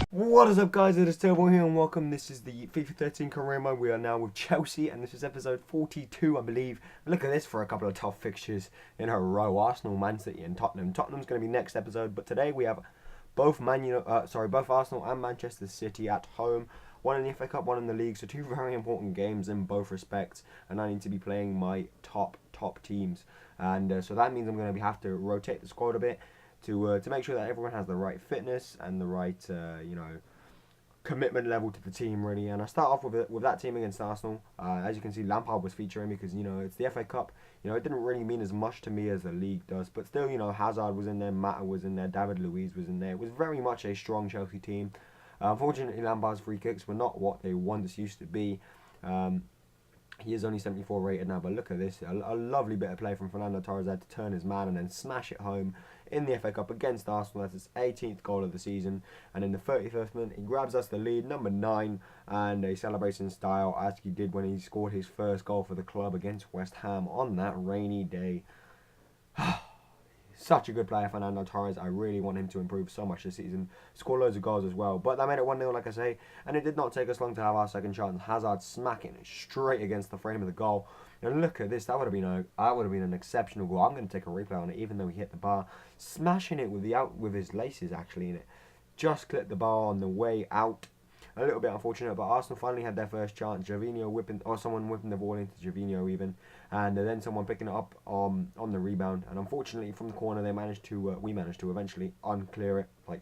What is up, guys? It is Turbo here and welcome. This is the FIFA 13 career mode. We are now with Chelsea and this is episode 42, I believe. Look at this for a couple of tough fixtures in a row. Arsenal, Man City and Tottenham. Tottenham's going to be next episode, but today we have both both Arsenal and Manchester City at home. One in the FA Cup, one in the league. So two very important games in both respects, and I need to be playing my top teams. And so that means I'm going to have to rotate the squad a bit to make sure that everyone has the right fitness and the right commitment level to the team, really. And I start off with that team against Arsenal. As you can see, Lampard was featuring because it's the FA Cup. It didn't really mean as much to me as the league does, but still, Hazard was in there, Mata was in there, David Luiz was in there. It was very much a strong Chelsea team. Unfortunately, Lampard's free kicks were not what they once used to be. He is only 74 rated now, but look at this. A lovely bit of play from Fernando Torres there to turn his man and then smash it home in the FA Cup against Arsenal. That's his 18th goal of the season. And in the 31st minute, he grabs us the lead, number 9, and he celebrates in style as he did when he scored his first goal for the club against West Ham on that rainy day. Such a good player, Fernando Torres. I really want him to improve so much this season. Score loads of goals as well. But that made it 1-0, like I say. And it did not take us long to have our second chance. Hazard smacking it straight against the frame of the goal. And look at this. That would have been an exceptional goal. I'm going to take a replay on it, even though he hit the bar. Smashing it with his laces, actually, in it. Just clipped the bar on the way out. A little bit unfortunate, but Arsenal finally had their first chance. Someone whipping the ball into Gervinho even, and then someone picking it up on the rebound. And unfortunately, from the corner, we managed to eventually unclear it. It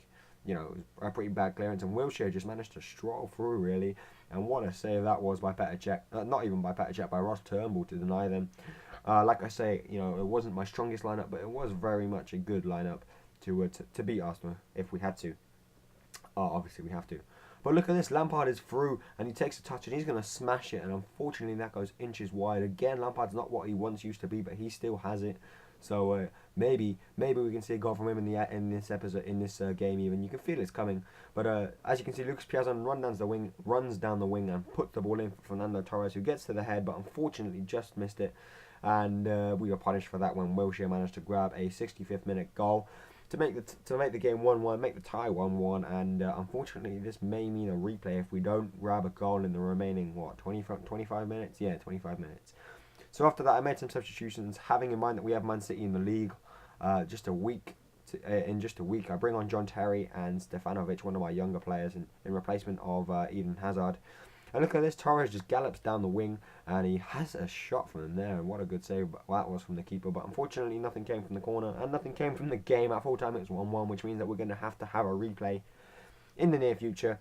was a pretty bad clearance, and Wilshere just managed to stroll through, really. And what a save that was by Petr Cech. Not even by Petr Cech, by Ross Turnbull to deny them. Like I say, it wasn't my strongest lineup, but it was very much a good lineup to beat Arsenal if we had to. Obviously, we have to. But look at this, Lampard is through and he takes a touch and he's going to smash it, and unfortunately that goes inches wide. Again, Lampard's not what he once used to be, but he still has it. So maybe we can see a goal from him in this episode, in this game even. You can feel it's coming. But as you can see, Lucas Piazon runs down the wing and puts the ball in for Fernando Torres, who gets to the head but unfortunately just missed it. And we were punished for that when Wilshere managed to grab a 65th minute goal to make the game 1-1, make the tie 1-1, and unfortunately this may mean a replay if we don't grab a goal in the remaining 25 minutes. Yeah, 25 minutes. So after that, I made some substitutions, having in mind that we have Man City in the league. In just a week, I bring on John Terry and Stefanovic, one of my younger players, in replacement of Eden Hazard. And look at this, Torres just gallops down the wing and he has a shot from there, and what a good save that was from the keeper. But unfortunately nothing came from the corner and nothing came from the game. At full time it was 1-1, which means that we're going to have a replay in the near future.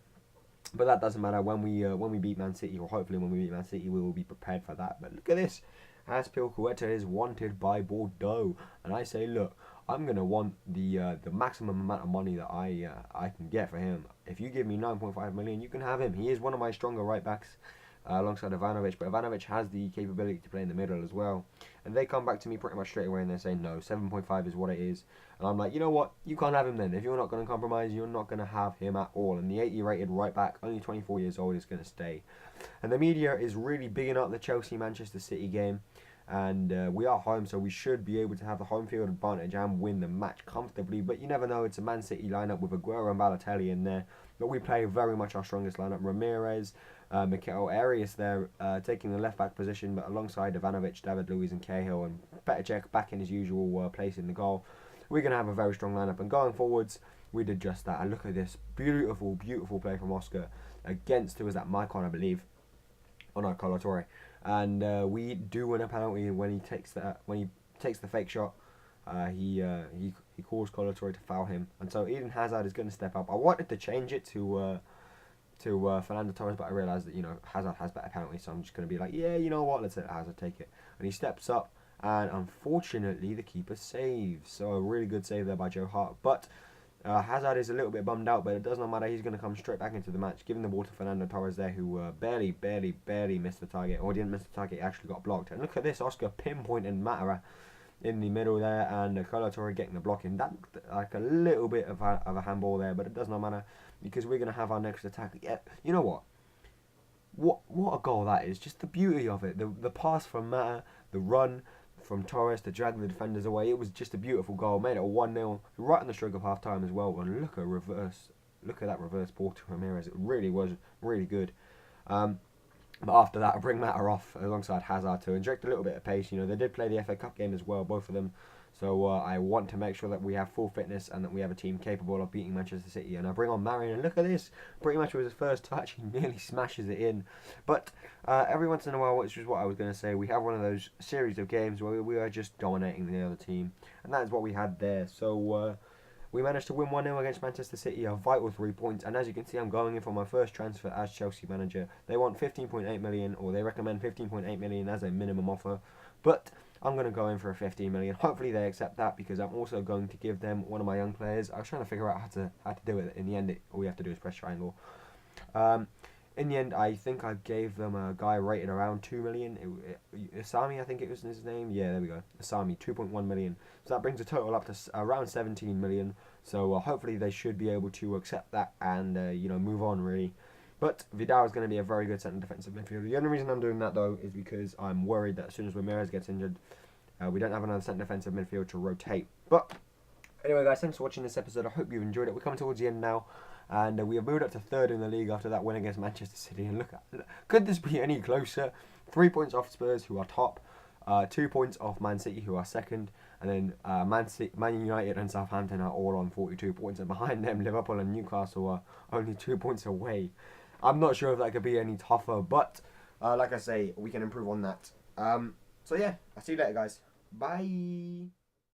But that doesn't matter. When we beat Man City, or hopefully when we beat Man City, we will be prepared for that. But look at this, Azpilicueta is wanted by Bordeaux, and I say, look, I'm gonna want the maximum amount of money that I can get for him. If you give me 9.5 million, you can have him. He is one of my stronger right backs, alongside Ivanovic, but Ivanovic has the capability to play in the middle as well. And they come back to me pretty much straight away and they're saying no, 7.5 is what it is. And I'm like, you know what, you can't have him then. If you're not going to compromise, you're not going to have him at all. And the 80 rated right back, only 24 years old, is going to stay. And the media is really bigging up the Chelsea-Manchester City game. And we are home, so we should be able to have the home field advantage and win the match comfortably. But you never know. It's a Man City lineup with Aguero and Balotelli in there. But we play very much our strongest lineup. Ramirez, Mikel Arias there, taking the left-back position, but alongside Ivanovic, David Luiz and Cahill, and Petr Cech back in his usual place in the goal. We're going to have a very strong lineup. And going forwards, we did just that. And look at this. Beautiful, beautiful play from Oscar against, who was that, Maicon, I believe. Oh no, Colo Torre. And we do win a penalty when he takes the fake shot. He calls Colo Torre to foul him, and so Eden Hazard is going to step up. I wanted to change it to Fernando Torres, but I realised that Hazard has better penalties, so I'm just going to be like, yeah, you know what, let's let Hazard take it. And he steps up, and unfortunately the keeper saves. So a really good save there by Joe Hart, but Hazard is a little bit bummed out, but it does not matter. He's going to come straight back into the match, giving the ball to Fernando Torres there, who barely missed the target, or didn't miss the target, he actually got blocked. And look at this, Oscar pinpointing Matera in the middle there, and Colo Torre getting the block in. That like a little bit of a handball there, but it does not matter because we're going to have our next attack. Yeah, you know what a goal that is! Just the beauty of it, the pass from Mata, the run, from Torres to drag the defenders away. It was just a beautiful goal. Made it a 1-0 right on the stroke of half time as well. And look at that reverse ball to Ramirez. It really was really good. But after that, I bring Mata off alongside Hazard to inject a little bit of pace. You know, they did play the FA Cup game as well, both of them. So I want to make sure that we have full fitness and that we have a team capable of beating Manchester City. And I bring on Marion, and look at this. Pretty much with his first touch, he nearly smashes it in. But every once in a while, which is what I was going to say, we have one of those series of games where we are just dominating the other team. And that is what we had there. So we managed to win 1-0 against Manchester City, a vital 3 points. And as you can see, I'm going in for my first transfer as Chelsea manager. They want 15.8 million, or they recommend 15.8 million as a minimum offer. But I'm going to go in for a 15 million. Hopefully they accept that, because I'm also going to give them one of my young players. I was trying to figure out how to do it. In the end, all we have to do is press triangle. In the end, I think I gave them a guy rated around 2 million. Asami, I think it was his name. Yeah, there we go. Asami, 2.1 million. So that brings the total up to around 17 million. So hopefully they should be able to accept that and move on, really. But Vidal is going to be a very good centre defensive midfielder. The only reason I'm doing that, though, is because I'm worried that as soon as Ramirez gets injured, we don't have another centre defensive midfield to rotate. But anyway, guys, thanks for watching this episode. I hope you enjoyed it. We're coming towards the end now. And we have moved up to third in the league after that win against Manchester City. And could this be any closer? 3 points off Spurs, who are top. 2 points off Man City, who are second. And then Man United and Southampton are all on 42 points. And behind them, Liverpool and Newcastle are only 2 points away. I'm not sure if that could be any tougher. But like I say, we can improve on that. So yeah, I'll see you later, guys. Bye.